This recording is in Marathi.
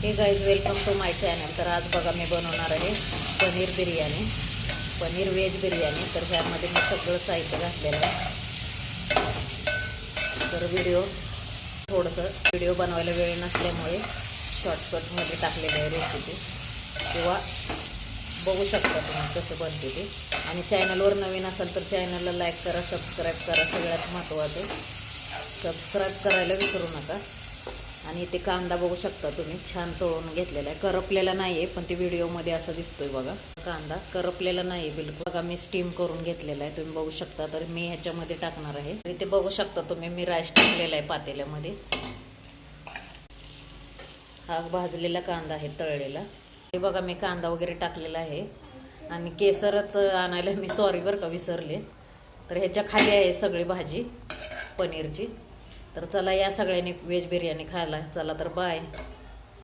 हे guys, welcome to my channel. तर आज बघा मी बनवणार आहे पनीर बिर्याणी, पनीर व्हेज बिर्याणी. तर ह्यामध्ये मी सगळं साहित्य घातलेलं आहे. तर व्हिडिओ बनवायला वेळ नसल्यामुळे शॉर्टकटमध्ये टाकलेलं आहे रेसिपी, किंवा बघू शकता तुम्ही कसं बनते ते. आणि चॅनलवर नवीन असाल तर चॅनलला लाईक करा, सबस्क्राईब करा. सगळ्यात महत्त्वाचं सबस्क्राईब करायला विसरू नका. आणि इथे कांदा बघू शकता तुम्ही, छान तळून घेतलेला आहे. करपलेला नाही आहे, पण ते व्हिडिओमध्ये असं दिसतोय बघा. कांदा करपलेला नाही आहे बिलकुल. बघा मी स्टीम करून घेतलेला आहे, तुम्ही बघू शकता. तर मी ह्याच्यामध्ये टाकणार आहे. इथे बघू शकता तुम्ही, मी राईस टाकलेला आहे पातेल्यामध्ये. हा भाजलेला कांदा आहे, तळलेला. हे बघा मी कांदा वगैरे टाकलेला आहे. आणि केसरच आणायला मी बरं का विसरले. तर ह्याच्या खाली आहे सगळी भाजी पनीरची. तर चला या सगळ्यांनी व्हेज बिर्याणी खायला. चला तर बाय.